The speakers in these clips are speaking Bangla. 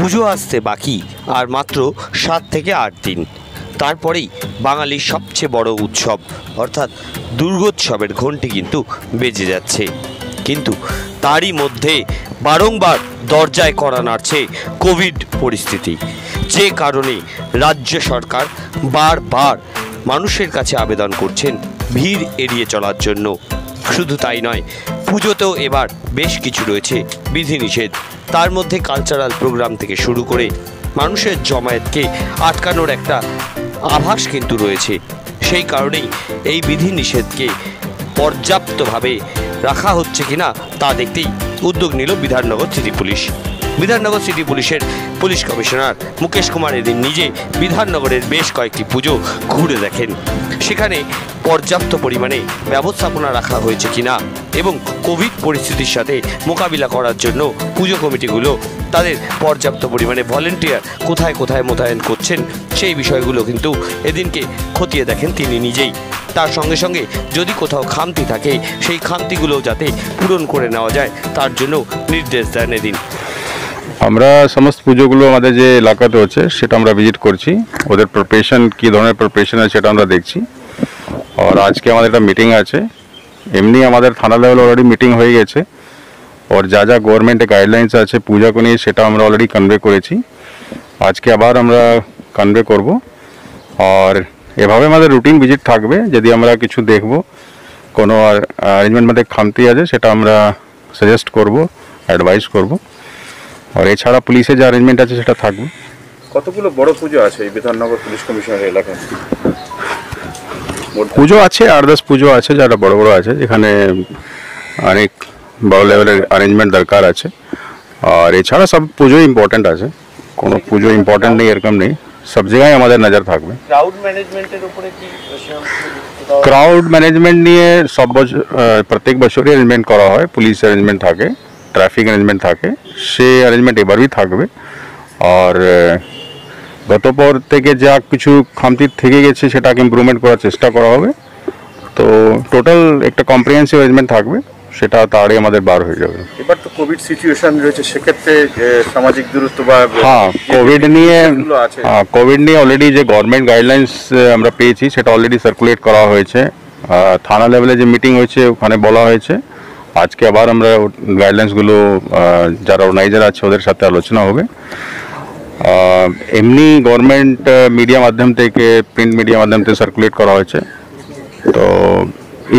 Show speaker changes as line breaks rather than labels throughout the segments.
পুজো আসতে বাকি আর মাত্র 7 থেকে 8 দিন। তারপরেই বাঙালির সবচেয়ে বড় উৎসব অর্থাৎ দুর্গোৎসবের ঘণ্টি কিন্তু বেজে যাচ্ছে। কিন্তু তারই মধ্যে বারংবার দরজায় কড়া নাড়ছে কোভিড পরিস্থিতি, যে কারণে রাজ্য সরকার বারবার মানুষের কাছে আবেদন করছেন ভিড় এড়িয়ে চলার জন্য। শুধু তাই নয়, পুজোতেও এবার বেশ কিছু রয়েছে বিধিনিষেধ। তার মধ্যে কালচারাল প্রোগ্রাম থেকে শুরু করে মানুষের জমায়েতকে আটকানোর একটা আভাস কিন্তু রয়েছে। সেই কারণেই এই বিধিনিষেধকে পর্যাপ্তভাবে রাখা হচ্ছে কিনা তা দেখতেই উদ্যোগ নিল Bidhannagar city police. Bidhannagar city পুলিশের পুলিশ কমিশনার মুকেশ কুমার এদিন নিজে বিধাননগরের বেশ কয়েকটি পুজো ঘুরে দেখেন। সেখানে পর্যাপ্ত পরিমাণে ব্যবস্থাপনা রাখা হয়েছে কিনা এবং কোভিড পরিস্থিতির সাথে মোকাবিলা করার জন্য পুজো কমিটিগুলো তাদের পর্যাপ্ত পরিমাণে ভলেন্টিয়ার কোথায় কোথায় মোতায়েন করছেন সেই বিষয়গুলো কিন্তু এদিনকে খতিয়ে দেখেন তিনি নিজেই। তার সঙ্গে সঙ্গে যদি কোথাও খামতি থাকে সেই খামতিগুলো যাতে পূরণ করে নেওয়া যায় তার জন্য নির্দেশ দেন এদিন।
আমরা সমস্ত পুজোগুলো আমাদের যে এলাকাতে হচ্ছে সেটা আমরা ভিজিট করছি, ওদের প্রিপারেশন কী ধরনের প্রিপারেশন আছে সেটা আমরা দেখছি। আর আজকে আমাদের একটা মিটিং আছে, এমনি আমাদের থানা লেভেল অলরেডি মিটিং হয়ে গেছে। আর যা যা গভর্নমেন্টের গাইডলাইন্স আছে পূজাকে নিয়ে সেটা আমরা অলরেডি কনভে করেছি, আজকে আবার আমরা কনভে করব। আর এভাবে আমাদের রুটিন ভিজিট থাকবে, যদি আমরা কিছু দেখব কোনো অ্যারেঞ্জমেন্ট মধ্যে খামতি আছে সেটা আমরা সাজেস্ট করব, অ্যাডভাইস করব। আর এছাড়া পুলিশের যে অ্যারেঞ্জমেন্ট আছে সেটা থাকবে।
কতগুলো বড় পুজো আছে এই বিধাননগর পুলিশ কমিশনের এলাকায়?
পুজো আছে 8-10 পুজো আছে যারা বড় বড় আছে, যেখানে অনেক বড় লেভেলের অ্যারেঞ্জমেন্ট দরকার আছে। আর এছাড়া সব পুজো ইম্পর্টেন্ট আছে, কোনো পুজো ইম্পর্টেন্ট নেই এরকম নেই, সব জায়গায় আমাদের নজর থাকবে।
ক্রাউড ম্যানেজমেন্টের উপরে কি?
ক্রাউড ম্যানেজমেন্ট নিয়ে সব প্রত্যেক বছরই অ্যারেঞ্জমেন্ট করা হয়, পুলিশ অ্যারেঞ্জমেন্ট থাকে, ট্রাফিক অ্যারেঞ্জমেন্ট থাকে, সেই অ্যারেঞ্জমেন্ট এবারই থাকবে। আর গতপর থেকে যা কিছু খামতি থেকে গেছে সেটাকে ইমপ্রুভমেন্ট করার চেষ্টা করা হবে। তো টোটাল একটা কম্প্রিহেন্সিভ অ্যারেঞ্জমেন্ট থাকবে, সেটা তাড়ে আমাদের বার হয়ে যাবে।
এবার তো কোভিড সিচুয়েশন রয়েছে, সেক্ষেত্রে সামাজিক দূরত্ব বা
কোভিড নিয়ে অলরেডি যে গভর্নমেন্ট গাইডলাইন্স আমরা পেয়েছি সেটা অলরেডি সার্কুলেট করা হয়েছে। থানা লেভেলে যে মিটিং হয়েছে ওখানে বলা হয়েছে, আজকে আবার আমরা গাইডলাইন্সগুলো যারা অর্গানাইজার আছে ওদের সাথে আলোচনা হবে। এমনি গভর্নমেন্ট মিডিয়া মাধ্যম থেকে, প্রিন্ট মিডিয়া মাধ্যম থেকে সার্কুলেট করা হয়েছে। তো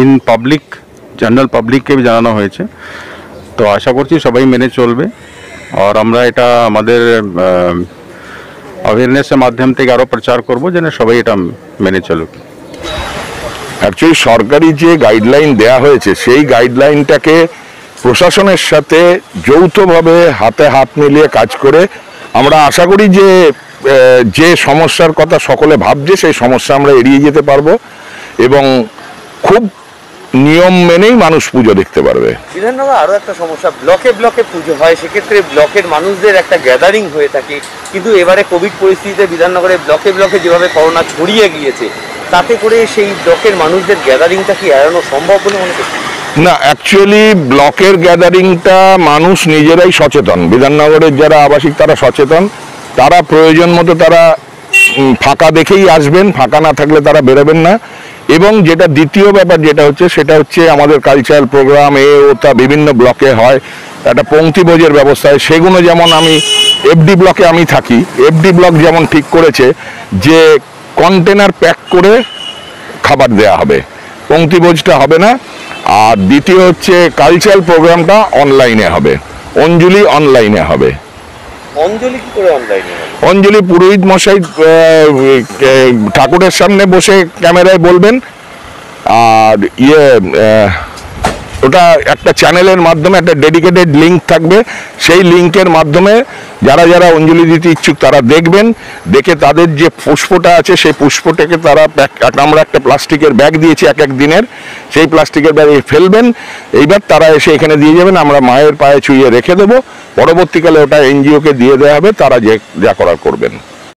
ইন পাবলিক, জেনারেল পাবলিককে भी জানানো হয়েছে। তো আশা করছি সবাই মেনে চলবে। আর আমরা এটা আমাদের অ্যাওয়ারনেসের মাধ্যম থেকে আরও প্রচার করব যেন সবাই এটা মেনে চলুক।
অ্যাকচুয়ালি সরকারি যে গাইডলাইন দেয়া হয়েছে সেই গাইডলাইনটাকে প্রশাসনের সাথে যৌথভাবে হাতে হাত মিলিয়ে কাজ করে আমরা আশা করি যে সমস্যার কথা সকলে ভাবছে সেই সমস্যা আমরা এড়িয়ে যেতে পারবো এবং খুব নিয়ম মেনেই মানুষ পুজো দেখতে পারবে।
বিধাননগর আরও একটা সমস্যা, ব্লকে ব্লকে পুজো হয়, সেক্ষেত্রে ব্লকের মানুষদের একটা গ্যাদারিং হয়ে থাকে। কিন্তু এবারে কোভিড পরিস্থিতিতে বিধাননগরে ব্লকে ব্লকে যেভাবে করোনা ছড়িয়ে গিয়েছে, তাতে করে সেই ব্লকের মানুষদের গ্যাদারিংটা কি এড়ানো সম্ভব বলে মনে করছি?
না, অ্যাকচুয়ালি ব্লকের গ্যাদারিংটা মানুষ নিজেরাই সচেতন। বিধাননগরের যারা আবাসিক তারা সচেতন, তারা প্রয়োজন মতো তারা ফাঁকা দেখেই আসবেন, ফাঁকা না থাকলে তারা বেরোবেন না। এবং যেটা দ্বিতীয় ব্যাপার যেটা হচ্ছে সেটা হচ্ছে আমাদের কালচারাল প্রোগ্রাম তা বিভিন্ন ব্লকে হয়, একটা পংক্তিভোজের ব্যবস্থা হয়। সেগুলো যেমন আমি এফডি ব্লকে আমি থাকি, এফডি ব্লক যেমন ঠিক করেছে যে কন্টেনার প্যাক করে খাবার দেয়া হবে, পংক্তিভোজটা হবে না। আর দ্বিতীয় হচ্ছে কালচারাল প্রোগ্রামটা অনলাইনে হবে, অঞ্জলি অনলাইনে হবে।
অঞ্জলি কি করে অনলাইনে?
অঞ্জলি পুরোহিত মশাই ঠাকুরের সামনে বসে ক্যামেরায় বলবেন, আর ওটা একটা চ্যানেলের মাধ্যমে একটা ডেডিকেটেড লিঙ্ক থাকবে, সেই লিঙ্কের মাধ্যমে যারা যারা অঞ্জলি দিতে ইচ্ছুক তারা দেখবেন, দেখে তাদের যে পুষ্পটা আছে সেই পুষ্পটাকে তারা আমরা একটা প্লাস্টিকের ব্যাগ দিয়েছি এক দিনের, সেই প্লাস্টিকের ব্যাগে ফেলবেন। এইবার তারা এসে এখানে দিয়ে যাবেন, আমরা মায়ের পায়ে ছুঁয়ে রেখে দেবো, পরবর্তীকালে ওটা এনজিওকে দিয়ে দেওয়া হবে, তারা যা করার করবেন।